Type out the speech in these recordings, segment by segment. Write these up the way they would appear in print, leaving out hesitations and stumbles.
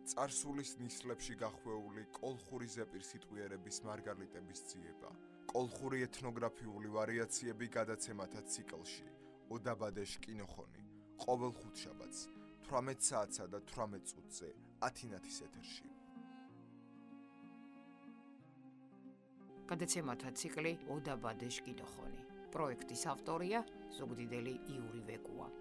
წარსულის ნისლებში გახვეული კოლხური ზეპირ სიტყვიერების მარგალიტების ძიება, კოლხური ეთნოგრაფიული ვარიაციები გადაცემათა ციკლში, ოდაბადეშ კინოხონი, ყოველ ხუთშაბათს, 18 საათსა და 18 წუთზე, 10 ეთერში. გადაცემათა ციკლი ოდაბადეშ კინოხონი. პროექტის ავტორია ზუგდიდელი იური ვეკუა.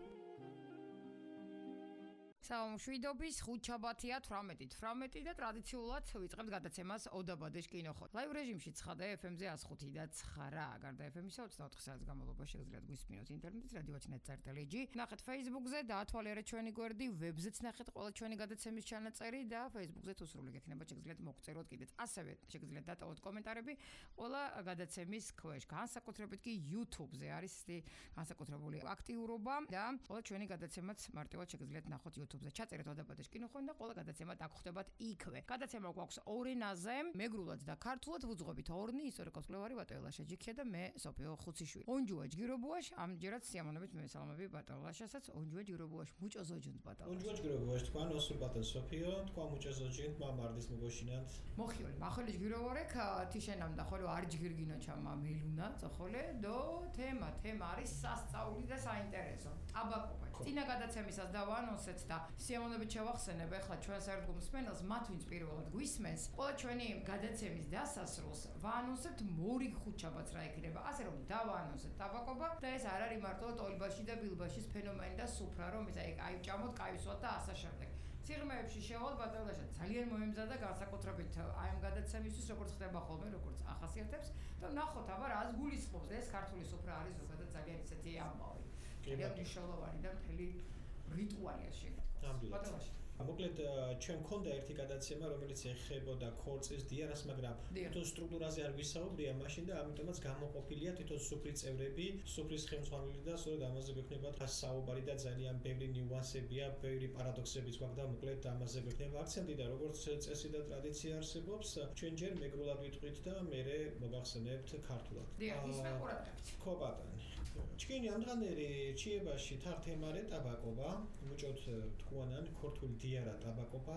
მშვიდობის ხუთშაბათია 18 და ტრადიციულად ვიწყებთ გადაცემას ოდაბადეშ კინოხონი. ლაივ რეჟიმში 9 FM-ზე 105 და 9. გარდა FM-ისა 24 საათის განმავლობაში შეგიძლიათ გვისმინოთ ინტერნეტით radio.net.lg. ნახეთ Facebook-ზე, დაათვალიერეთ ჩვენი გვერდი, ვებზეც ნახეთ ყველა ჩვენი გადაცემის ჩანაწერი და Facebook-ზე თუ სრული გექნება შეგიძლიათ მოგწეროთ კიდეც. ასევე შეგიძლიათ დატოვოთ კომენტარები ყველა გადაცემის ქვეშ. განსაკუთრებით კი YouTube-ზე არის განსაკუთრებული აქტიურობა და ყველა ჩვენი გადაცემაც მარტივად შეგიძლიათ ნახოთ YouTube-ზე. ჩაწერეთ ოდაბადეშ კინოხონი და ყველა გადაცემა დაგხვდებათ იქვე. გადაცემა გვაქვს ორ ენაზე, მეგრულად და ქართულად ვუძღვებით ორნი, ისტორიკოს-კვლევარი ბატონი ლაშა ჯიქია და მე სოფიო ხუციშვილი. ონჯუა ჯგირობუაშ, ამჯერად სიამოვნებით მე სალამები ბატონ ლაშასაც, ონჯუა ჯგირობუაშ, მუჭო ზოჯუნთ ბატონ. ონჯუა ჯგირობუაშ, თქვენ ოსურ ბატონ სოფიო, თქვენ მუჭო ზოჯუნთ, მამარდის მოგოშინანთ. მოხიოლი, მახოლის ჯგირობორეკ, თიშენამ და ხოლო არ ჯგირგინო ჩამა მილუნა, წოხოლე, დო თემა არის სასწაული და საინტერესო. აბაკობა. წინა გადაცემისას დავანონსეთ და სიამოვნებით შევახსენებ ახლა ჩვენ საერთო მსმენელს, მათ ვინც პირველად გვისმენს, ყველა ჩვენი გადაცემის დასასრულს ვაანონსებთ მორი ხუთშაბათს რა იქნება, ასე რომ დავაანონსებთ აბაკობა და ეს არ არის მარტო ტოლბაში და ბილბაშის ფენომენი და სუფრა, რომ აი ჭამოთ, კაისვათ და ასე შემდეგ. სიღრმეებში შევალ ბატონლაშა ძალიან მოემზადა განსაკუთრებით აი ამ გადაცემისთვის, როგორც ხდება ხოლმე, როგორც ახასიათებს და ნახოთ აბა რას გულისხმობს ეს ქართული სუფრა არის ზოგადად ძალიან ისეთი ამბავი. ძალიან მნიშვნელოვანი და მთელი რიტუალია შეგეთქვა. ბატონლაშა მოკლედ ჩვენ მქონდა ერთი გადაცემა, რომელიც ეხებოდა ქორწილს დიარას, მაგრამ თვითონ სტრუქტურაზე არ გვისაუბრია მაშინ და ამიტომაც გამოყოფილია თვითონ სუფრის წევრები, სუფრის ხელმძღვანელი და სწორედ ამაზე გვექნება საუბარი და ძალიან ბევრი ნიუანსებია, ბევრი პარადოქსებიც გვაქვს და მოკლედ ამაზე გვექნება აქცენტი და როგორც წესი და ტრადიცია არსებობს, ჩვენ ჯერ მეგრულად ვიტყვით და მერე მოგახსენებთ ქართულად. დიახ, ისმე ყურადღებით. ხო ბატონი. ჩქენი ამდღანერი ჩიებაში თართემარე ტაბაკობა, მუჭოთ თქვანან ქორთული დიარა ტაბაკობა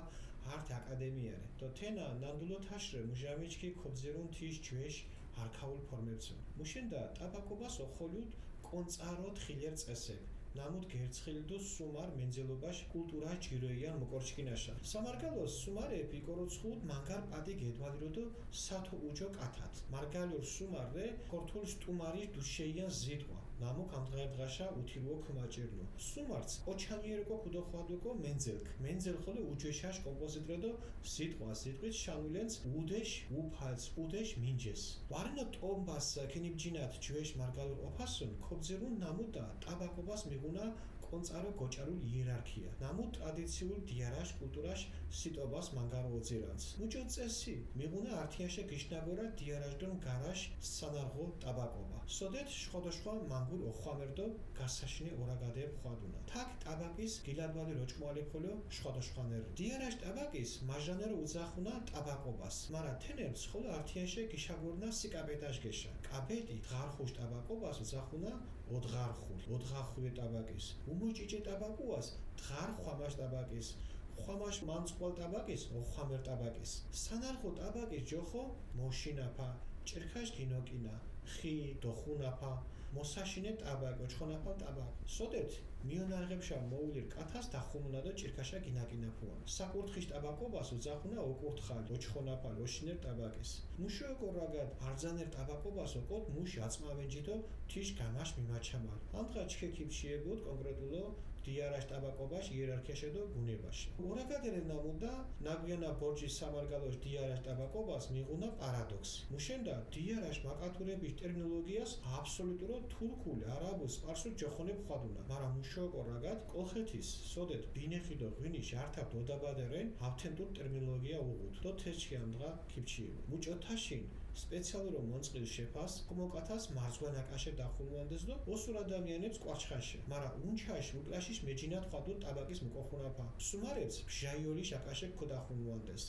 ართ აკადემიარე. То тена нандуло ташре мужамички кобзерун тиш ჯვეშ არქაულ ფორმებსო. მუშენდა ტაბაკობას ოხოლют კონწაროთ ხილერ წესებ. ნამუთ გერცხილდო სუმარ მენძელობაში კულტურა ჯიროიან მოკორჩკინაშა. სამარგალოს სუმარე პიკოროცხუდ მანგარ პადი გედვალიროდო სათო უჯო კათათ. მარგალორ სუმარე ქორთულ სტუმარი დუშეიან ზიტყვა. ნამუ კამდღერდღაშა უთილო ქმაჭერნო. სუმარც ოჩანიერკო ქუდოხვადოკო მენძელკ. მენძელ ხოლე უჯეშაშ კომპოზიტორდო ზიტყვა ზიტყვით შანულენც უდეშ უფალს უდეშ მინჯეს. ვარნო ტომბას კენიბჯინათ ჯვეშ მარგალორ ოფასონ ქობზერუნ ნამუ და ტაბაკობას უნა კონწარო გოჭარულ იერარქია. ნამუ ტრადიციულ დიარაშ კულტურაშ სიტობას მანგარო ოძირანს. მუჭო წესი მიღუნა ართიანშე გიშნაგორა დიარაშდონ გარაშ სანარღო ტაბაკობა. სოდეთ შხოდოშხვა მანგულ ოხვამერდო გასაშინე ორაგადებ ხვადუნა. თაკ ტაბაკის გილადვალი როჭმალი ხოლო შხოდოშხვანერ. დიარაშ ტაბაკის მაჟანერო უძახუნა ტაბაკობას. მარა თენებს ხოლო ართიანშე გიშაგორნა სიკაბედაშ გეშა. კაბედი ღარხუშ ტაბაკობას უძახუნა ოდგარხული ტაბაკის. უმოჭიჭე ტაბაკუას დღარ ხვამაშ ტაბაკის. ხვამაშ მანწყვალ ტაბაკის, ოხვამერ ტაბაკის. სანარხო ტაბაკის ჯოხო მოშინაფა, ჭირქაშ გინოკინა, ხი დოხუნაფა, მოსაშინე ტაბაკო, ჩხონაფა ტაბაკ. სოდეთ მიონარღებშა მოულირ კათას დახუნუნა და ჭირქაშა გინაკინაფუა. საკურთხიშ ტაბაკობას უძახუნა ოკურთხალ, ოჩხონაფა, ლოშინერ ტაბაკის. მუშოეკო რაგად ბარძანერ ტაბაკობას ოკოთ მუში აწმავენჯიდო თიშ გამაშ მიმაჩამალ. ამდღა ჩქექიფშიებოდ კონკრეტულო დიარაშ ტაბაკობაში იერარქიაში და გუნებაში. ორაგადერე ნამუდა ნაგვიანა ბორჯის სამარგალოშ დიარაშ ტაბაკობას მიღუნა პარადოქსი. მუშენდა დიარაშ მაკათურების ტერმინოლოგიას აბსოლუტურად თურქულ, არაბულ, სპარსულ ჯოხონებ ხვადუნა. მაგრამ მუშოეკო რაგად კოლხეთის სოდეთ ბინეხი და ღვინიშ ართავ დოდაბადერენ ავთენტურ ტერმინოლოგია უღუთ. და თეჩი ამდღა ქიფჩიებო. მუჭოთაშინ სპეციალურ მონწყილ შეფას კომოკათას მარცვანა კაშე დახუნვანდეს და ოსურ ადამიანებს კვარჩხანში. მაგრამ უნჩაშ უკლაშის მეჯინათ ხვადუ ტაბაკის მკოხუნაფა. სუმარებს ბჟაიოლის აკაშე ქოდახუნვანდეს.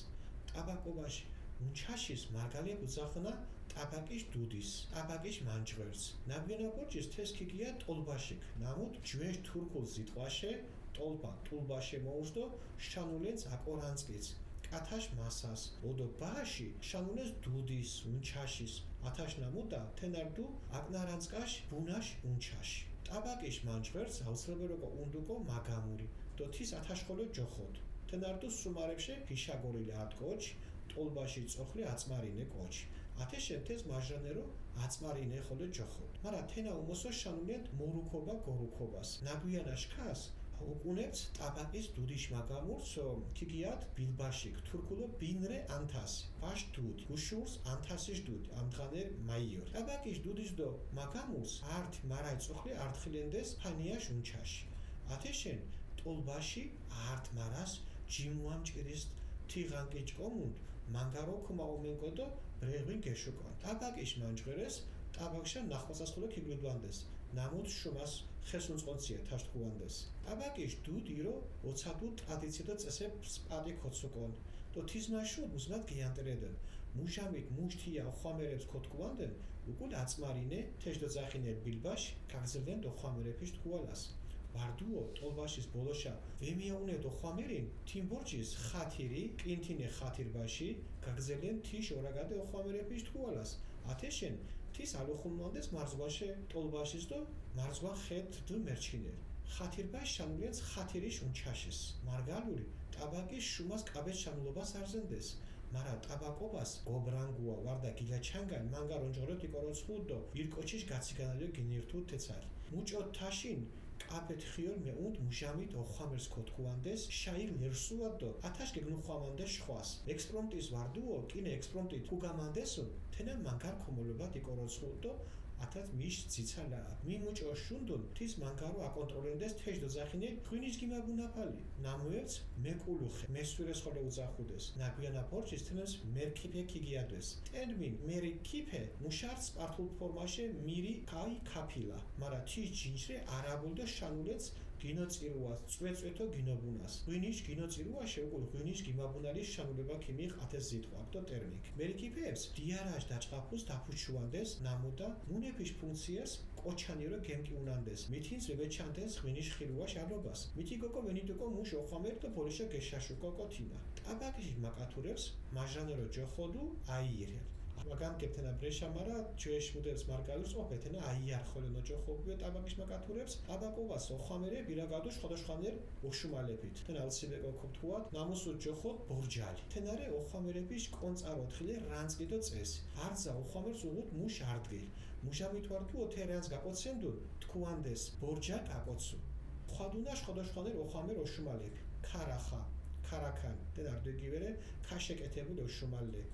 ტაბაკობაში უნჩაშის მარგალია უძახნა ტაბაკის დუდის, ტაბაკის მანჯღერს. ნაგვიანა ბორჯის თესქიგია ტოლბაშიკ. ნამუთ ჯვეშ თურქულ ზიტყვаше ტულბა შემოუშვდო შანულენს აკორანწყიც ათაშ მასას ოდო ბაში შანულენს დუდის უნჩაშის ათაშ ნამუდა თენარდუ აკნარანწყაშ ბუნაშ უნჩაში ტაბაკიშ მანჩვერს აუცილებლობა უნდუკო მაგამური დო თის ათაშხოლო ჯოხოთ თენარდუ სუმარეფშე ფიშაგორილი ატკოჩ ტულბაში წოხლი აწმარინე კოჩ ათეშენთეს მაჟანერო აწმარინე ხოლო ჯოხოთ მარა თენა უმოსო შანულენთ მორუქობა გორუქობას ნაგვიანაშქას უკუნებთ ტაბაკის დუდიშ მაგამურს ქიგიათ ბილბაშიკ თურქულო ბინრე ანთასი ბაშ დუდ უშურს ანთასის დუდ ამთხანერ მაიორ ტაბაკის დუდის დო მაგამურს არტ მარაი წოხლი არტხილენდეს ფანიაშ უნჩაში ათეშენ ტოლბაში არტ მარას ჯიმუამჭირის თიღანკიჭ კომუნდ მანგარო ქუმაუმენკოდო ბრეღვინ გეშუკონ ტაბაკის მანჯღერეს ტაბაკშა ნახმასასხოლო ქიგლუდვანდეს ნამუთ შუმას ხესუნწყონცია თაშთხუანდეს ტაბაკის დუდირო ოცადუ ტრადიციადო წესებს პადი ქოცუკონ დო თიზმაშო მუზმად გიანტერედენ მუშამით მუშთია ხომერებს ქოთკუანდენ უკულ აწმარინე თეშდო ზახინერ ბილბაშ გაგზელდენ დო ხომერეფიშ თქუალას ვარდუო ტოლბაშის ბოლოშა ვემიაუნედო ხომერინ თიმბორჯის ხათირი კინთინე ხათირბაში გაგზელდენ თიშ ორაგადე ხომერეფიშ თქუალას ათეშენ თის ალოხუნმონდეს მარზვაშე ტოლბაშის დო მარზვა ხეთ დუ მერჩინერ ხათირბაშ შანულენს ხათირიშ უნჩაშის მარგალური ტაბაკის შუმას კაბეთ შანულობას არზენდეს მარა ტაბაკობას გობრანგუა ვარდა გილაჩანგან მანგარონჯღრეთ იკოროცხუდო ირკოჩიშ გაციგანალიო გინირთუ თეცარი მუჭო თაშინ კაბეთ ხიორ მეუნდ მუჟამით ოხამერს ქოთქუანდეს შაირ ლერსუადო ათაშ გეგნუხვამანდეს ხვას ექსპრომტის ვარდუო კინე ექსპრომტი თუგამანდესო თენა მანგარ ქომოლობად იკოროცხუდო ათათ მიშ ციცალა მიმუჭო შუნდუნ თის მანგარო აკონტროლენდეს თეშდო ზახინე ხვინის გიმაბუნაფალი ნამუევც მეკულუხე მესვირეს ხოლე უძახუდეს ნაგვიანა პორჩის თენას მერკიფე ქიგიადეს ტერმინ მერკიფე მუშარს პართულ ფორმაშე მირი კაი კაფილა მარა თის ჯინჯრე არაბულდო შანულեց გინოწირუას წვეწვეთო გინობუნას ღვინიშ გინოწირუა შეუგულ ღვინიშ გიმაბუნალის შანულება ქიმიხ ათეს ზიტყვაკდო ტერმიკ მერკიფეებს დიარაშ დაჭყაფუს დაფუჩუანდეს ნამუდა მუნეფიშ ფუნქციას კოჩანირო გემკიუნანდეს მითინს ვებეჩანდეს ღვინიშ ხილუა შარლობას მიthi გოკო ვენიტოკო მუშ ოხამერ და პოლიშა გეშაშუკო კოთინა ტაბაკის მაკათურებს მაჟანერო ჯოხოდუ აიერე მაგან კეპტენა ბრეშამარა ჯეშ მუდელს მარგალოს ოფეთენა აიარ ხოლენო ჯოხობუე ტაბაკის მაკათურებს ტაბაკობას ოხამერე ბირაგადო შხოდოშხანერ ოშუმალებით თენა ალციბეკო ქობთუათ ნამუსუ ჯოხოდ ბორჯალი თენარე ოხამერების კონწაროთხილე რანწყიდო წესი არძა ოხამერს უღუდ მუშ არდგილ მუშამით ვარდუ ოთერანს გაკოცენდუ თქუანდეს ბორჯა გაკოცუ ხვადუნა შხოდოშხანერ ოხამერ ოშუმალები ქარახა ქარაკან დედარდეგივერე ქაშეკეთებული ოშუმალე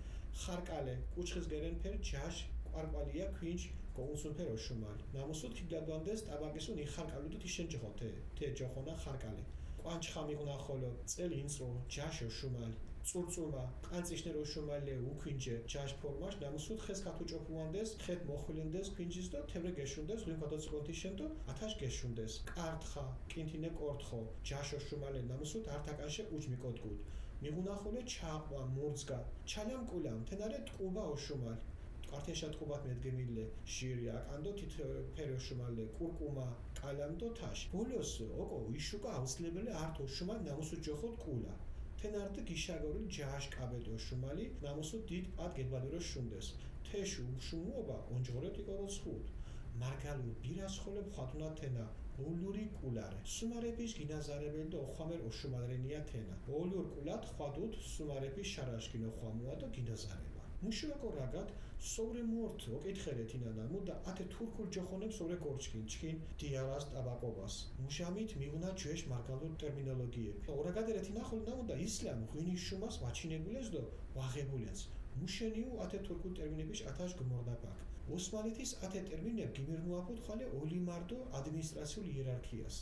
ხარკალე კუჩხის გერენფერ ჯაშ ყვარყვალია ქვინჩ გოუნსუნფერ ოშუმალი ნამუსუთ ქიგადვანდეს ტაბაკისუნ იხარკალუდუ თიშენ ჯოხოთე თე ჯოხონა ხარკალე ყვანჩხამიღუნა ხოლო წელი ინწრო ჯაშ ოშუმალი წურწუმა ყანწიშნერ ოშუმალე უქვინჯე ჯაშ ფორმაშ ნამუსუთ ხეს ქათუჭოფუანდეს ხეთ მოხვილენდეს ქვინჯის დო თევრე გეშუნდეს ღვინ ქადოციკონთიშენ დო ათაშ გეშუნდეს კარტხა კინთინე კორთხო ჯაშ ოშუმალე ნამუსუთ არტაკანშე უჯმიკოდგუდ მიღუნახოლე ჩაყვა მურცგა ჩალამ კულამ თენარე ტყუბა ოშუმალი კარტეშა ტყუბათ მედგემილე ჟირი აკანდო თითფერი ოშუმალე კურკუმა კალამდო თაშ ბოლოს ოკო იშუკა აუცილებელი არტ ოშუმალი ნამუსუ ჯოხოდ კულა თენარტი გიშაგორილი ჯაშ კაბედო ოშუმალი ნამუსუ დიდ პად გედბადირო შუნდეს თეშუ უშუმუობა ონჯღორეთ იკოროცხუდ მარგალუ ბირას ხოლე ხათუნა თენა ოლური კულარე სუმარეფის გინაზარებელი და ოხამერ ოშუმალრენია თენა ოლურ კულად ხვადუთ სუმარეფის შარაშკინო ხვამუა და გინაზარება მუშუაკო რაგად სოვრე მორთ ოკითხერეთინა და მუდა ათე თურქულ ჯოხონებს სოვრე გორჩკინ ჩკინ დიარას ტაბაკობას მუშამით მიღუნა ჯეშ მარგალურ ტერმინოლოგიები ორაგადერეთინა ხოლ ნამუდა ისლამ ღვინის შუმას ვაჩინებულეს და ვაღებულეს მუშენიუ ათე თურქულ ტერმინების ათაშ გმორდაბაკ ოსმალეთის ათე ტერმინები გიმირნუაფუთ ხალე ოლიმარდო ადმინისტრაციულ იერარქიას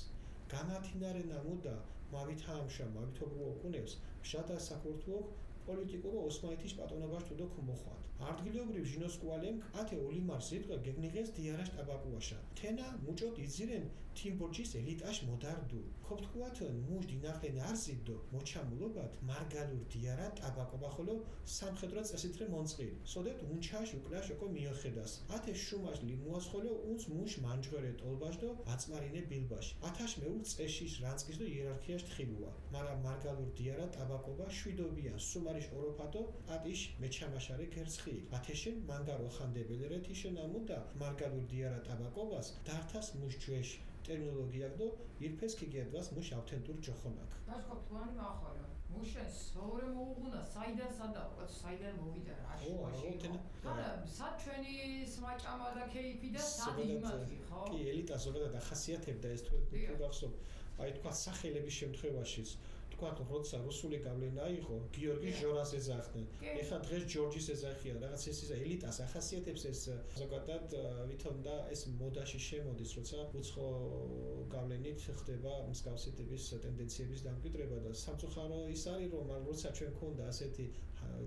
განათინარე ნამუდა მავითაამშა მავითობრუო კუნებს შადა საქორთუო პოლიტიკურო ოსმალეთის პატრონობაში თუ და მოხვად. Ардგილობრივ ჟინოსკუალემ ათე ოლიმარ ზიტყვე გეგნიღეს დიარაშ ტაბაკუაშა. თენა მუჭოთ იძირენ თიმბორჯის ელიტაშ მოდარდუ. ქოფთქუათ მუშ დინახლენ არზიდო მოჩამულობათ მარგალურ დიარა ტაბაკობა ხოლო სამხედრო წესითრე მონწყილი. სოდეთ უნჩაშ უკრაშ ოკო მიოხედას. ათე შუმაშ ლიმუას ხოლო უნს მუშ მანჯღერე ტოლბაშდო აწმარინე ბილბაში. ათაშ მეულ წეშის რანწყის დო იერარქიაშ თხილუა. მარა მარგალურ დიარა ტაბაკობა შვიდობია სუმარიშ ოროფატო ატიშ მეჩამაშარე გერცხი. ათეშენ მანგარო ხანდებელ რეთიშენ ამუდა მარგალურ დიარა ტაბაკობას დართას მუშ ჯვეშ ტერმინოლოგია და ირფეს კიგედვას მუშ ავთენტურ ჯოხონაკ. დაშკო თვანი მახარო. მუშენ სოურე მოუღუნა საიდან სადაყო საიდან მოვიდა რაში მაშინ. არა სად ჩვენი სმაჭამა და кейფი და სად იმათი ხო? კი ელიტა ზოგადად ახასიათებდა ეს თუ გახსოვ. აი თქვა სახელების შემთხვევაშიც თქვა როცა რუსული გავლენა იყო გიორგი ჟორას ეძახდნენ. ეხლა დღეს ჯორჯის ეძახიან. რაღაც ეს ელიტას ახასიათებს ეს ზოგადად ვითომ და ეს მოდაში შემოდის, როცა უცხო გავლენით ხდება მსგავსი ტიპის ტენდენციების დამკვიდრება და სამწუხარო ის არის რომ როცა ჩვენ გქონდა ასეთი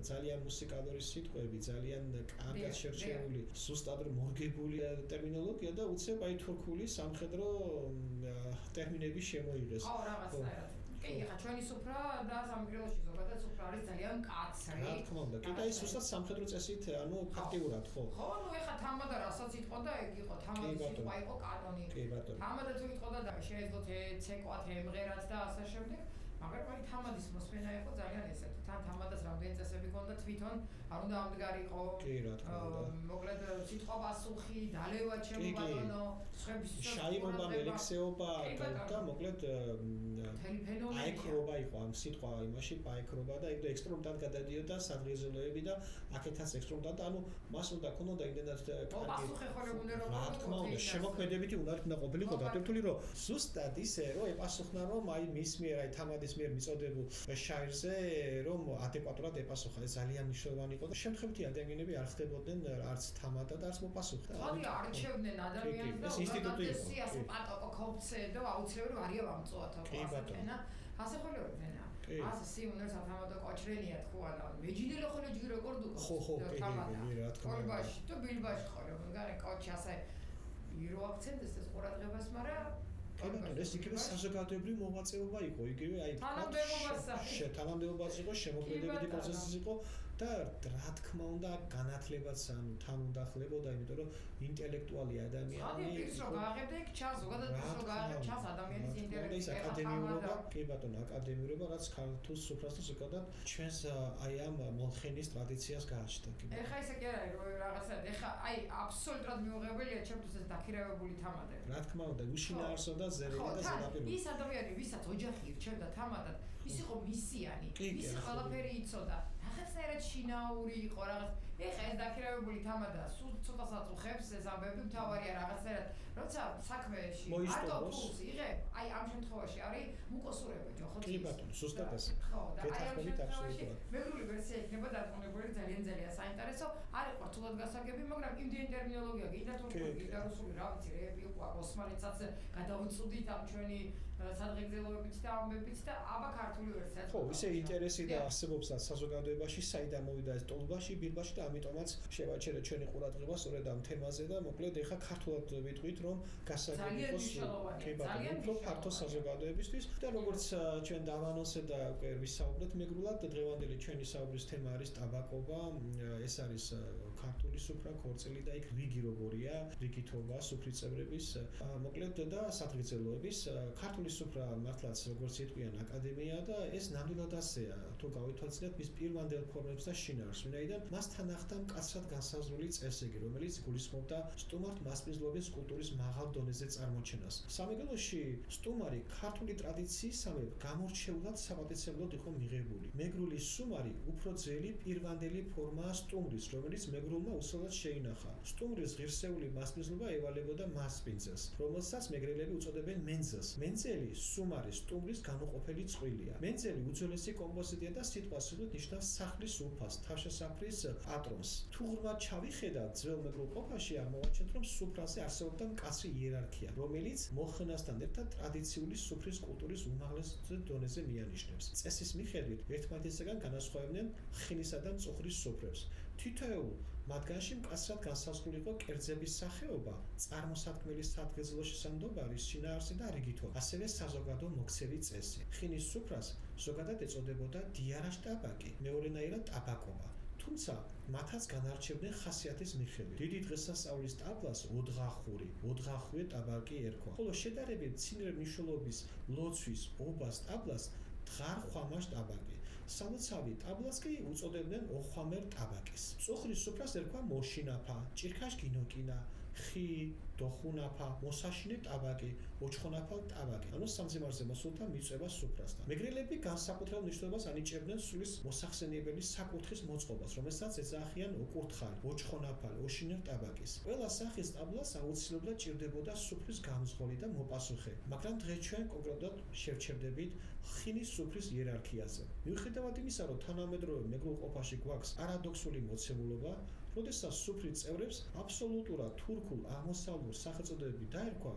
ძალიან მუსიკალური სიტყვები, ძალიან კარგად შერჩეული, ზუსტად მორგებული ტერმინოლოგია და უცებ აი თურქული სამხედრო ტერმინები შემოიღეს. ხო, რაღაცნაირად. კი, ხა ჩვენი სუფრა და სამგრელოში ზოგადად სუფრა არის ძალიან კაცრი. რა თქმა უნდა, კი და ის უბრალოდ სამხედრო წესით, ანუ ფაქტიურად, ხო. ხო, ნუ ეხა თამადა რასაც იტყვა და ეგ იყო, თამადის სიტყვა იყო კანონი. კი ბატონო. თამადა თუ იტყვა და შეეძლოთ ეცეკვათ, ემღერათ და ასე შემდეგ. მაგრამ აი თამადის მოსმენა იყო ძალიან ესეთი. თან თამადას რამდენი წესები ჰქონდა თვითონ, არ უნდა ამდღარიყო. კი, რა თქმა უნდა. მოკლედ სიტყვა პასუხი, დალევა ჩემო ბატონო, სხვების შაიმობა, მელექსეობა და მოკლედ აიქრობა იყო ამ სიტყვა იმაში, პაიქრობა და ეგ ექსტრომტად გადადიოდა სადღეგრძელოები და აქეთაც ექსტრომტად, ანუ მას უნდა ქონოდა იმდენად პასუხი ხოლმე უნდა რომ რა თქმა უნდა, შემოქმედებითი უნდა ყოფილიყო დატვირთული, რომ ზუსტად ისე, რომ ეპასუხნა, რომ აი მის მიერ, აი თამადის მიერ მიწოდებულ შაირზე, რომ ადეკვატურად ეპასუხა, ეს ძალიან მნიშვნელოვანი იყო და შემთხვევითი ადამიანები არ ხდებოდნენ არც თამადა და არც მოპასუხე. ხოდი არჩევდნენ ადამიანს და ინსტიტუტი ასე პატოკო ქობცე და აუცილებლად არია ვამწოათო პასუხენა. ასე ხოლმე ასე სიუნერს ათამადო კოჩრენია თქვალა მეჯინელო ხოლე ჯგირო კორდუკო ხო კი რა თქმა უნდა კორბაში თუ ბილბაში ხოლმე გარე კოჩი ასე ირო აქცენტს ეს ყურადღებას მაგრამ ეს იგივე საზოგადოებრივი მოღვაწეობა იყო იგივე აი თანამდებობაც იყო შემოქმედებითი პროცესი იყო და რა თქმა უნდა განათლებაც ანუ თან უნდა ხლებოდა იმიტომ რომ ინტელექტუალი ადამიანი ის რო გააღებდა იქ ჩას ზოგადად ის რო გააღებ ჩას ადამიანის ინტელექტი ეს აკადემიურობა კი ბატონო აკადემიურობა რაც ქართულ სუფრას და ზოგადად ჩვენს აი ამ მონხენის ტრადიციას გააჩნდა კი ეხა ისე კი არის რომ რაღაცა ეხა აი აბსოლუტურად მიუღებელია ჩემთვის ეს დაქირავებული თამადა რა თქმა უნდა უშინაარსო და ზერელი და ზედაპირული ის ადამიანი ვისაც ოჯახი ირჩევდა თამადად ის იყო მისიანი ის ყველაფერი იცოდა ახლა შინაური იყო რაღაც ეხა ეს დაქირავებული თამადა სულ ცოტასაც უხებს ეს ამბები მთავარია რაღაცნაირად როცა საქმეში არტო ფულს იღებ აი ამ შემთხვევაში არის მუკოსურება ჯოხო კი ბატონო ზუსტად ასე ხო და აი ამ შემთხვევაში აბსოლუტურად მეგრული ვერსია იქნება დარწმუნებული ძალიან საინტერესო არის ყურთულად გასაგები მაგრამ იმდენი ტერმინოლოგია გინდა თურქული გინდა რუსული რა ვიცი რეპი უკვე ოსმალეთსაც გადავწუდით ამ ჩვენი სადღეგრძელოებით და ამბებით და აბა ქართული ვერსიაც ხო ისე ინტერესი და არსებობს საზოგადოებაში საიდან მოვიდა ეს ტოლბაში ბილბაში და ამიტომაც შევაჩერე ჩვენი ყურადღება სწორედ ამ თემაზე და მოკლედ ეხა ქართულად ვიტყვით რომ გასაგები იყოს კი ბატონო უფრო ფართო საზოგადოებისთვის და როგორც ჩვენ დავანონსე და უკვე ვისაუბრეთ მეგრულად დღევანდელი ჩვენი საუბრის თემა არის ტაბაკობა ეს არის ქართული სუფრა ქორწილი და იქ რიგი როგორია რიგითობა სუფრის წევრების მოკლედ და სადღეგრძელოების ქართული სუფრა მართლაც როგორც იტყვიან აკადემია და ეს ნამდვილად ასეა თუ გავითვალისწინებთ მის პირვანდელ ფორმებს და შინაარსს ვინაიდან მას თან ახლდა მკაცრად განსაზღვრული წესები რომელიც გულისხმობდა სტუმართ მასპინძლობის კულტურის მაღალ დონეზე წარმოჩენას სამეგრელოში სტუმარი ქართული ტრადიციისამებრ გამორჩეულად საპატიცებლად იყო მიღებული მეგრული სტუმარი უფრო ძელი პირვანდელი ფორმაა სტუმრის რომელიც მეგრულმა უცვლელად შეინახა სტუმრის ღირსეული მასპინძლობა ევალებოდა მასპინძელს რომელსაც მეგრელები უწოდებენ მენძელს მენძელი სტუმარის სტუმრის განუყოფელი წვლილია მენძელი უძველესი კომპოზიტია და სიტყვასიტყვით ნიშნავს სახლის უფას თავშესაფრის პატრონს თუ ღრმად ჩავიხედავთ ძველ მეგრულ ყოფაში აღმოვაჩენთ რომ სუფრაზე არსებობდა მკაცრი იერარქია რომელიც მოხნასთან ერთად ტრადიციული სუფრის კულტურის უმაღლეს დონეზე მიანიშნებს. წესის მიხედვით ერთმანეთისგან განასხვავებდნენ ხილისა და მწუხრის სუფრებს. თითოეულ მათგანში მკაცრად განსაზღვრული იყო კერძების სახეობა, წარმოსადგმელი სადღეძლო შესაძლებლობის შინაარსი და რიგითო, ასევე საზოგადო მოქცევის წესი. ხინის სუფრას ზოგადად ეწოდებოდა დიარაშ ტაბაკი, მეორენაირად ტაბაკობა. თუმცა მათაც განარჩევდნენ ხასიათის მიხედვით. დიდი დღესასწაულის ტაბლას ოთხახუე ტაბაკი ერქვა, ხოლო შედარებით მცირე მნიშვნელობის ლოცვის ობას ტაბლას დღარ-ხვამაშ ტაბაკი. სალოცავი ტაბლას კი უწოდებდნენ ოხვამერ ტაბაკის. მწუხრის სუფრას ერქვა მოშინაფა, ჭირქაშ გინოკინა, ხი, დოხუნაფა, მოსაშინე ტაბაკი, ოჩხონაფალ ტაბაკი. ანუ სამძიმარზე მოსულთა მიწვევა სუფრასთან. მეგრელები განსაკუთრებულ მნიშვნელობას ანიჭებდნენ სულის მოსახსენიებელი საკურთხის მოწყობას, რომელსაც ეძახიან ოკურთხალი, ოჩხონაფალი, ოშინერ ტაბაკის. ყველა სახის ტაბლას აუცილებლად ჭირდებოდა სუფრის გამზღოლი და მოპასუხე, მაგრამ დღეს ჩვენ კონკრეტულად შევჩერდებით ხინის სუფრის იერარქიაზე. მიუხედავად იმისა, რომ თანამედროვე მეგრულ ყოფაში გვაქვს პარადოქსული მოცემულობა, როდესაც სუფრის წევრებს აბსოლუტურად თურქულ აღმოსავლურ სახელწოდებები დაერქვა,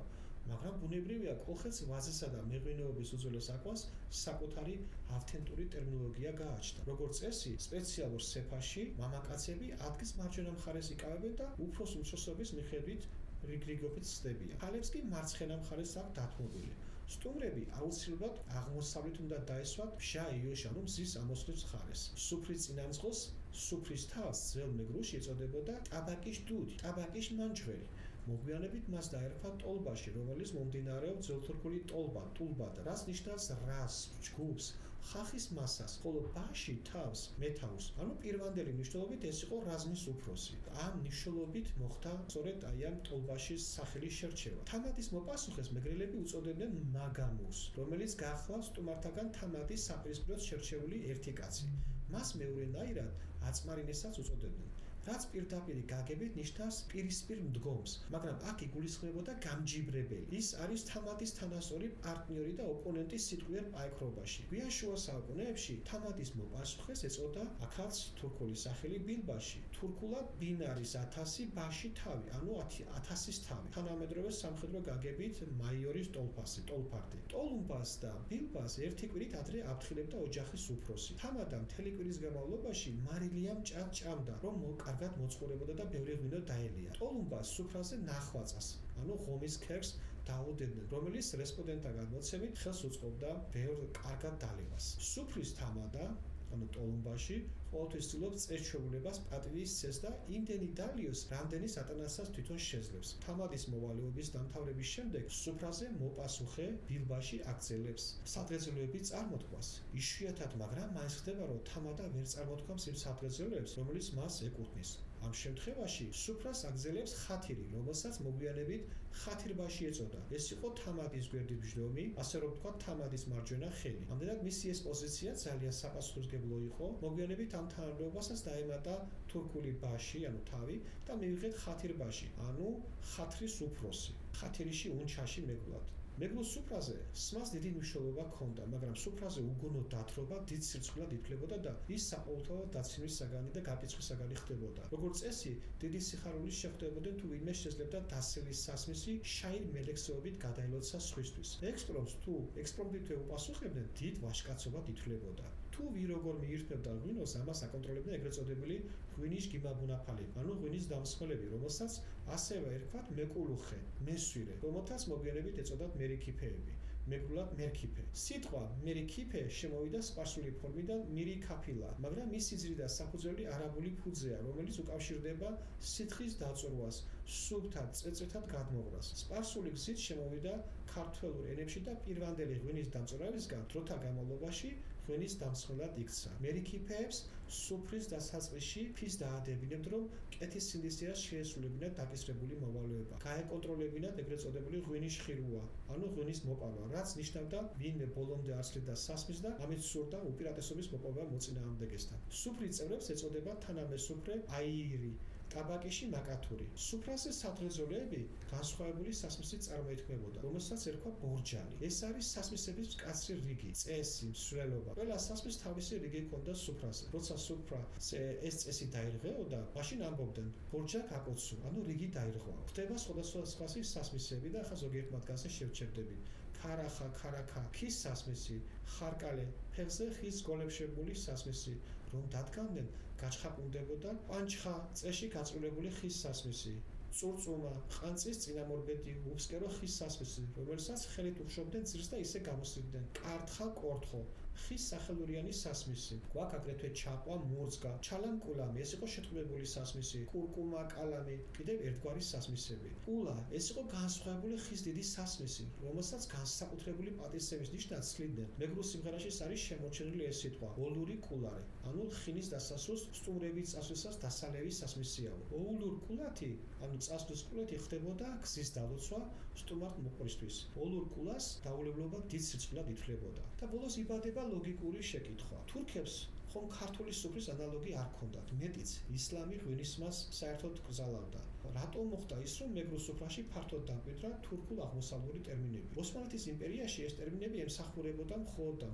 მაგრამ ბუნებრივია კოლხეთს ვაზისა და მეღვინეობის უძველეს აკვანს საკუთარი ავთენტური ტერმინოლოგია გააჩნდა. როგორც წესი, სპეციალურ სეფაში მამაკაცები ადგის მარჯვენა მხარეს იკავებენ და უფროს უმცროსობის მიხედვით რიგრიგობით ხდებიან. ქალებს კი მარცხენა მხარეს აქვს დათმობილი. სტუმრები აუცილებლად აღმოსავლეთ უნდა დაესვათ მშა იოშ, ანუ მზის ამოსვლის მხარეს. სუფრის წინამძღოლს, სუფრის თავს ძველ მეგრულში ეწოდებოდა ტაბაკის დუდი, ტაბაკის მანჯველი. მოგვიანებით მას დაერქვა ტოლბაში, რომელიც მომდინარეობს ძველთურქული ტულბა, რაც ნიშნავს რას, ჯგუფს, ხახის მასას, ხოლო ბაში თავს, მეთავს. ანუ პირვანდელი მნიშვნელობით ეს იყო რაზმის უფროსი. ამ მნიშვნელობით მოხდა სწორედ აი ამ ტოლბაშის სახელის შერჩევა. თამადის მოპასუხეს მეგრელები უწოდებდნენ მაგამურს, რომელიც გახლავს სტუმართაგან თამადის საპირისპიროდ შერჩეული ერთი კაცი. მას მეორენაირად აწმარინესაც უწოდებდნენ. რაც პირდაპირ გაგებით ნიშნავს პირისპირ მდგომს, მაგრამ აქ იგულისხმებოდა გამჯიბრებელი. ის არის თამადის თანასწორი პარტნიორი და ოპონენტი სიტყვიერ პაექრობაში. გვიან შუა საუკუნეებში თამადის მოპასუხეს ეწოდა აქაც თურქული სახელი ბილბაში. თურქულად ბინარის 1000 ბაში თავი, ანუ 1000-ის თავი. თანამედროვე სამხედრო გაგებით მაიორის ტოლფარდი. ტოლუმბას და ბილბას ერთი კვირით ადრე აფრთხილებდა ოჯახის უფროსი. თამადა მთელი კვირის განმავლობაში მარილიამ ჭამდა, რომ კარგად მოწყურებოდა და ბევრი ღვინო დაელია. ტოლუმბას სუფრაზე ნახვაწას, ანუ ღომის ქერს დაუდებდნენ, რომელიც რესპონდენტთაგან მოცემით ხელს უწყობდა ბევრ კარგად დალევას. სუფრის თამადა, ანუ ტოლუმბაში, ყოველთვის ცდილობს წესჩვეულებას პატივის წესს და იმდენი დალიოს, რამდენი სატანასაც თვითონ შეძლებს. თამადის მოვალეობის დამთავრების შემდეგ სუფრაზე მოპასუხე ბილბაში აგრძელებს სადღეძლოების წარმოთქვას. იშვიათად, მაგრამ მაინც ხდება, რომ თამადა ვერ წარმოთქვამს იმ სადღეძლოებს, რომელიც მას ეკუთვნის. ამ შემთხვევაში სუფრას აგრძელებს ხათირი, რომელსაც მოგვიანებით ხათირბაში ეწოდა. ეს იყო თამადის გვერდის მჟდომი, ასე რომ ვთქვათ, თამადის მარჯვენა ხელი. ამდენად მისი ეს პოზიცია ძალიან საპასუხისმგებლო იყო. მოგვიანებით ამ თანამდებობასაც დაემატა თურქული ბაში, ანუ თავი და მივიღეთ ხათირბაში, ანუ ხათრის უფროსი. ხათირიში უნჩაში მეგრულად. მეგრულ სუფრაზე სმას დიდი მნიშვნელობა ჰქონდა, მაგრამ სუფრაზე უგონო დათრობა დიდ სირცხვილად ითვლებოდა და ის საყოველთაოდ დაცემის საგანი და გაფიცხვის საგანი ხდებოდა. როგორც წესი, დიდი სიხარულის შეხვდებოდნენ თუ ვინმე შეძლებდა დასელის სასმისი შაირ მელექსეობით გადაელოცა სხვისთვის. ექსპრომს თუ ექსპრომტით უპასუხებდნენ, დიდ ვაჟკაცობად ითვლებოდა. თუ ვინ როგორ მიირთმევდა ღვინოს, ამას აკონტროლებდნენ ეგრეთ წოდებული ღვინის გიმაბუნაფალები, ანუ ღვინის დამსხმელები, რომელსაც ასევე ერქვათ მეკულუხე, მესვირე, რომელთაც მოგვიანებით ეწოდათ მერიქიფეები, მეგრულად მერქიფე. სიტყვა მერიქიფე შემოვიდა სპარსული ფორმიდან მირიქაფილა, მაგრამ მისი ძირითადი საფუძველი არაბული ფუძეა, რომელიც უკავშირდება სითხის დაწურვას, სუფთად, წეწეთად გადმოღრას. სპარსული გზით შემოვიდა ქართველურ ენებში და პირვანდელი ღვინის დამწურავისგან დროთა განმავლობაში ღვინის დამსხმელად იქცა. მერიქიფეებს სუფრის დასაწყისში ფის დაადებინებთ, რომ კეთის სინდისიერას შეესრულებინათ დაკისრებული მოვალეობა. გაეკონტროლებინათ ეგრეთ წოდებული ღვინის ხირვა, ანუ ღვინის მოპარვა, რაც ნიშნავდა ვინმე ბოლომდე არ სვლიდა სასმის და ამით სურდა უპირატესობის მოპოვება მოწინააღმდეგესთან. სუფრის წევრებს ეწოდება თანამესუფრე აირი. ტაბაკიში მაკათური. სუფრაზე სადღეძლოები განსხვავებული სასმისით წარმოითქმებოდა, რომელსაც ერქვა ბორჯალი. ეს არის სასმისების მკაცრი რიგი, წესი, მსვლელობა. ყველა სასმის თავისი რიგი ჰქონდა სუფრაზე. როცა სუფრაზე ეს წესი დაირღვეოდა, მაშინ ამბობდნენ ბორჯა გაკოცო, ანუ რიგი დაირღვა. ხდება სხვადასხვა სასმისები და ახლა ზოგიერთ მათგანზე შევჩერდებით. ხარახა, ქარაკა, ქის სასმისი, ხარკალე, ფეხზე ხის გოლებში სასმისი, რომ დადგამდნენ, გაჩხაპუნდებოდა პანჩხა, წეში გაწვრილებული ხის სასმისი. წურწუმა, ყანწის წინამორბედი, უბსკერო ხის სასმისი, რომელსაც ხელით უხშობდნენ ძირს და ისე გამოსცემდნენ. კარტხა, კორთხო, ხის სახელურიანი სასმისი. გვაქვს აგრეთვე ჩაყვა, მურცგა, ჩალამკულამი, ეს იყო შეთქმულებული სასმისი, კურკუმა, კალამი, კიდევ ერთგვარი სასმისები. კულა, ეს იყო განსხვავებული ხის დიდი სასმისი, რომელსაც განსაკუთრებული პატივისცემის ნიშნად ცლიდნენ. მეგრულ სიმღერაში არის შემორჩენილი ეს სიტყვა, ოლური კულარი, ანუ ხინის დასასრულს სტუმრების წასვლისას დასალევი სასმისიაო. ოლურ კულათი, ანუ წასვლის კულათი ხდებოდა გზის დალოცვა სტუმართ მოყვრისთვის. ოლურ კულას დაულევლობა დიდ სიწყვილად ითვლებოდა. და ბოლოს იბადება ლოგიკური შეკითხვა. თურქებს ხომ ქართული სუფრის ანალოგი არ ჰქონდათ, მეტიც ისლამი ღვინისმას საერთოდ გზალავდა. რატომ მოხდა ის, რომ მეგრულ სუფრაში ფართოდ დამკვიდრა თურქულ-აღმოსავლური ტერმინები? ოსმალეთის იმპერიაში ეს ტერმინები ემსახურებოდა მხოლოდ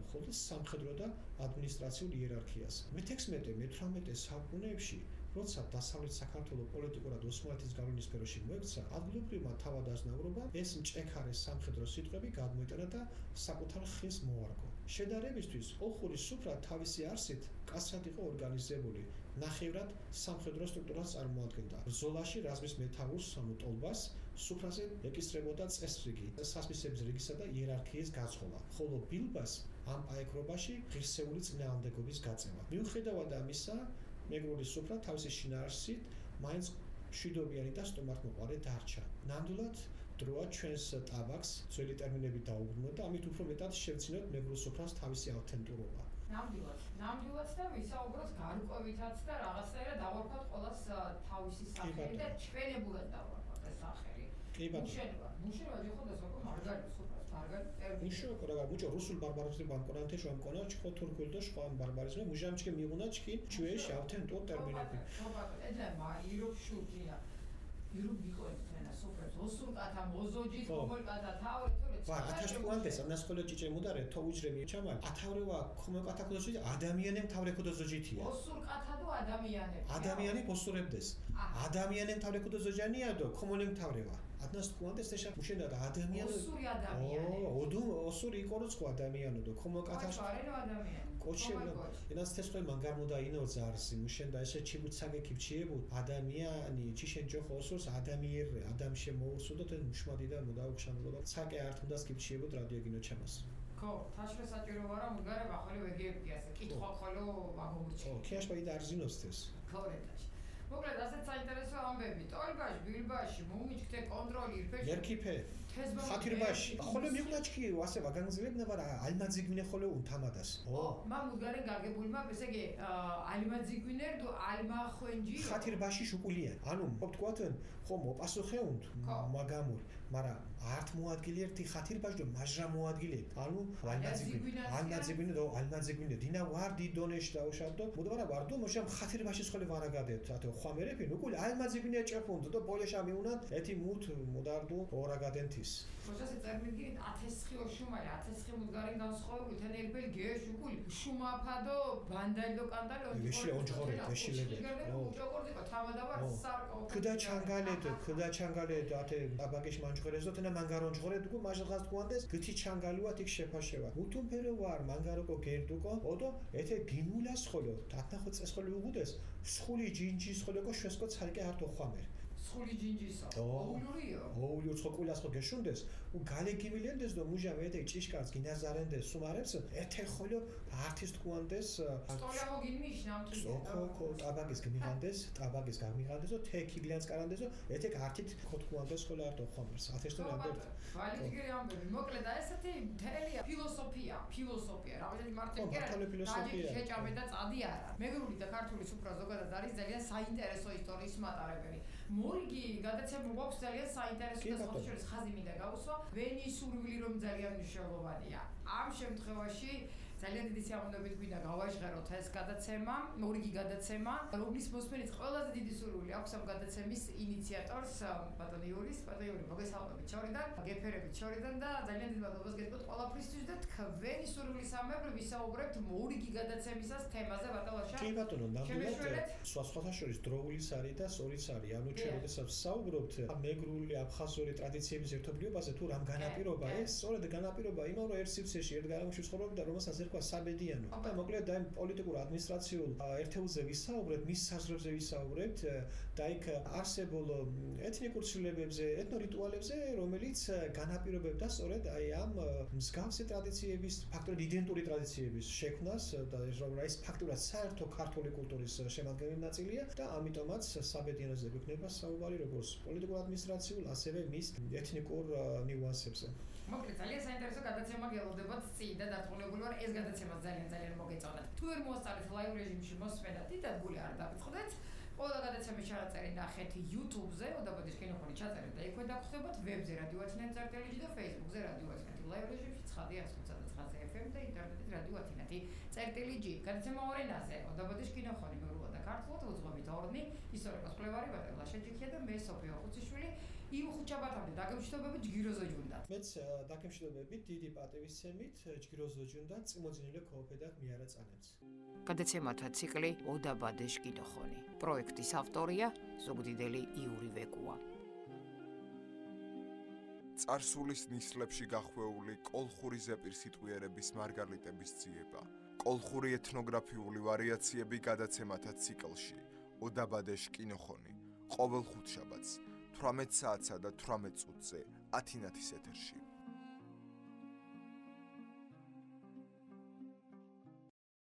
სამხედრო და ადმინისტრაციულ იერარქიას. მე-16-მე-18 საუკუნეებში როცა დასავლეთ საქართველოს პოლიტიკურად ოსმალეთის გავლენის სფეროში მოექცა, ადგილობრივმა თავადაზნაურობამ ეს მჭექარე სამხედრო სიტყვები გადმოიტანა და საკუთარ ხილს მოარგო. შედარებისთვის, ოლხურის სუფრა თავისი არსით კაცრად იყო ორგანიზებული, ნახევრად სამხედრო სტრუქტურას წარმოადგენდა. ბრძოლაში რაზმის მეთაურს ტოლბას სუფრაზე ეკისრებოდა წესრიგი, სასმისების რიგისა და იერარქიის გაცხოვა, ხოლო ბილბას ამ პაექრობაში ღირსეული წინააღმდეგობის გაწევა. მიუხედავად ამისა, მეგრული სუფრა თავისი შინაარსით მაინც მშვიდობიანი და სტუმართმოყვარე დარჩა. ნამდვილად დროა ჩვენს ტაბაკს ძველი ტერმინებით დაუბრუნოთ და ამით უფრო მეტად შევცინოთ მეგრულ სუფრას თავისი ავთენტურობა. ნამდვილად და ვისაუბროთ გარკვევითაც და რაღაცნაირად დავარქვათ ყველას თავისი სახელი და ჩვენებურად დავარქვათ ეს სახელი. კი ბატონო. მუშევა ჯიხოდეს როგორ მარგალიტ სუფრას, მარგალიტ ტერმინი. Мушо, когда мучо русул барбаризм банконанте шо амкона чхо туркулдо шхо ам барбаризм мужамчки мигуна чки чуеш ავთენტო ტერმინები. ედა მაირობ შუტია. ირო მიყოეთენა სოფრებს ოსურკათა მოზოჯით ხომოლკათა თავრე თორე ვა ათაშტუანდეს ანასხოლო ჭიჭე მუდარე თო უჯრემი ჩამალ ათავრევა ხომოლკათა ქოდოჯი ადამიანემ თავრე ქოდოჯითია ოსურკათა დო ადამიანემ ადამიანი პოსურებდეს ადამიანემ თავრე ქოდოჯანია დო ხომოლემ თავრევა ათნასტუანდეს ეშა მუშენდა და ადამიანი ოსური ადამიანი ოდუ ოსური იყოროცხო ადამიანო დო ხომოლკათაშ ყარენო ადამიანი კოჩელა ენას თესხოი მანგარმოდა ინოძა არსი მუშენდა ესე ჩიბუცაგე ქიფჩიებუ ადამიანი ჩიშენ ჯოხო ოსურს ადამიანერე ადამშე მოურსუდო თენ მუშმადი და მოდაუქშანულობა ცაკე არტ უნდა სკიფჩიებუ რადიოგინო ჩემას ხო თაშრე საჭირო ვარა მუგარება ხოლე ვეგეებდი ასე კითხვა ხოლო ვაგომურჩი ხო ქიაშ ვაი დარზინოსთეს ქორეტაში მოკლედ ასეთ საინტერესო ამბები ტოლბაში ბილბაში მუმიჩქთე კონტროლი ირფეში ერქიფე ხათირბაში ხოლე მიგლაჩკი ასე ვაგანგზლებნა ვარა ალმაძიგვინე ხოლე უნთამადას ო მამუდგარე გაგებულმა ესე იგი ალმაძიგვინერ დო ალმახვენჯი ხათირბაში შუკულია ანუ მოგთქვათ ხო მოპასუხეუნთ მაგამურ მაგრამ არტ მოადგილი ერთი ხათირბაში და მაჟრა მოადგილი ანუ ალმაძიგვინე დო ალმაძიგვინე დინა ვარდი დონეშ დაუშავდო მოდვარა ვარდო მოშამ ხათირბაში ხოლე ვარაგადეთ ათო ხამერები ნუკული ალმაძიგვინე ჭეფუნდ და ბოლეშა მიუნან ეთი მუთ მოდარდო ორაგადენთის ხოშასე წერმიდგინით 1000 შუმალი 1000 მუდგარი განსხვავებული თენერბელ გეშუკული შუმაფადო ბანდალდო კანდალო ვიშილე ოჯღორე ეშილები უჭოკორდიკო თამადაბარ სარკო ქდა ჩანგალეთ ათე აბაგეშ მანჯღერეზო თენა მანგარონჯღორე დუგუ მაჟღას თქუანდეს გთი ჩანგალუა თიქ შეფაშევა უთუმფერო ვარ მანგაროკო გერდუკო ოდო ეთე გინულას ხოლო დათნახო წეს ხოლო უგუდეს სხული ჯინჯის ხოლოკო შვესკო ცალკე არტო ხამერ სხული ჯინჯისა ოულურიო ოულურ სხოკულას ხო გეშუნდეს უ გალე გიმილენდეს დო მუჟა მეტე ჭიშკაც გინაზარენდეს სუმარებს ეთე ხოლო არტის თქუანდეს სტოლა მოგინიშნა ხო ტაბაგის გმიღანდეს გამიღანდეს თე ქიგლიანს კარანდესო ეთე არტით ხო თქუანდეს ხოლო არტო ხამერს ათეშტო რამბერ ვალიდგერი ამბები მოკლედ ესეთი მთელია ფილოსოფია რაღაცა მარტივი შეჭამე და წადი არა მეგრული და ქართული სუფრა ზოგადად არის ძალიან საინტერესო ისტორიის მატარებელი მორიგი გადაცემა გვაქვს ძალიან საინტერესო და სხვაშორის ხაზი მინდა გავუსვა ვენის სურვილი რომ ძალიან მნიშვნელოვანია ამ შემთხვევაში ძალიან დიდი სიამოვნებით გვინდა გავაჟღეროთ ეს გადაცემა, მორიგი გადაცემა, რომლის მოსმენით ყველაზე დიდი სურვილი აქვს ამ გადაცემის ინიციატორს, ბატონ იურის, მოგესალმებით შორიდან, გეფერებით შორიდან და ძალიან დიდ მადლობას გეტყვით ყველაფრისთვის და თქვენი სურვილისამებრ ვისაუბრებთ მორიგი გადაცემისას თემაზე ბატონაშა. კი ბატონო, ნამდვილად სხვადასხვა შორის დროულის არის და სორიც არის. ანუ ჩვენ როდესაც საუბრობთ მეგრული აფხაზური ტრადიციების ერთობლიობაზე თუ რამ განაპირობა ეს, სწორედ განაპირობა იმან, რომ ერთ სივრცეში ერთ გარემოში ცხოვრობდა, რომელსაც ერქვა საბედიანო. და მოკლედ და პოლიტიკურ ადმინისტრაციულ ერთეულზე ვისაუბრებთ, მის საზღვრებზე ვისაუბრებთ და იქ არსებულ ეთნიკურ ცვლილებებზე, ეთნორიტუალებზე, რომელიც განაპირობებდა სწორედ აი ამ მსგავსი ტრადიციების, ფაქტობრივად იდენტური ტრადიციების შექმნას და ეს ფაქტობრივად საერთო ქართული კულტურის შემადგენელი ნაწილია და ამიტომაც საბედიანოზე გვექნება საუბარი როგორც პოლიტიკურ ადმინისტრაციულ, ასევე მის ეთნიკურ ნიუანსებზე. მოკლედ ძალიან საინტერესო გადაცემა გელოდებათ წინ და დარწმუნებული ვარ ეს გადაცემა ძალიან მოგეწონათ. თუ ვერ მოასწარეთ ლაივ რეჟიმში მოსმენა, დიდად გული არ დაგწყდეთ. ყველა გადაცემის ჩანაწერი ნახეთ YouTube-ზე, ოდაბადის კინოხონი ჩაწერეთ და იქვე დაგხვდებათ ვებზე რადიო ათინათი წერტილიჯი და Facebook-ზე რადიო ათინათი ლაივ რეჟიმში 9:29 FM და ინტერნეტით რადიო ათინათი წერტილიჯი. გადაცემა ორ ენაზე, ოდაბადის კინოხონი მეგრულად და ქართულად უძღვებით ორნი, ისტორიკოს მკვლევარი ბატონ ლაშაჯიქია და მე სოფიო ხუციშვილი. იმ ხუთშაბათამდე დაგემშვიდობებით ჯგიროზო ჯუნდათ. მეც დაგემშვიდობებით დიდი პატივისცემით ჯგიროზო ჯუნდათ წმოძინილი ქოუპედად მიარა წანებს. გადაცემათა ციკლი ოდაბადეს კინოხონი. პროექტის ავტორია ზუგდიდელი იური ვეკუა. წარსულის ნისლებში გახვეული კოლხური ზეპირსიტყვიერების მარგალიტების ძიება. კოლხური ეთნოგრაფიული ვარიაციები გადაცემათა ციკლში ოდაბადეს კინოხონი. ყოველ ხუთშაბათს 18 საათსა და 18 წუთზე ათინათის ეთერში.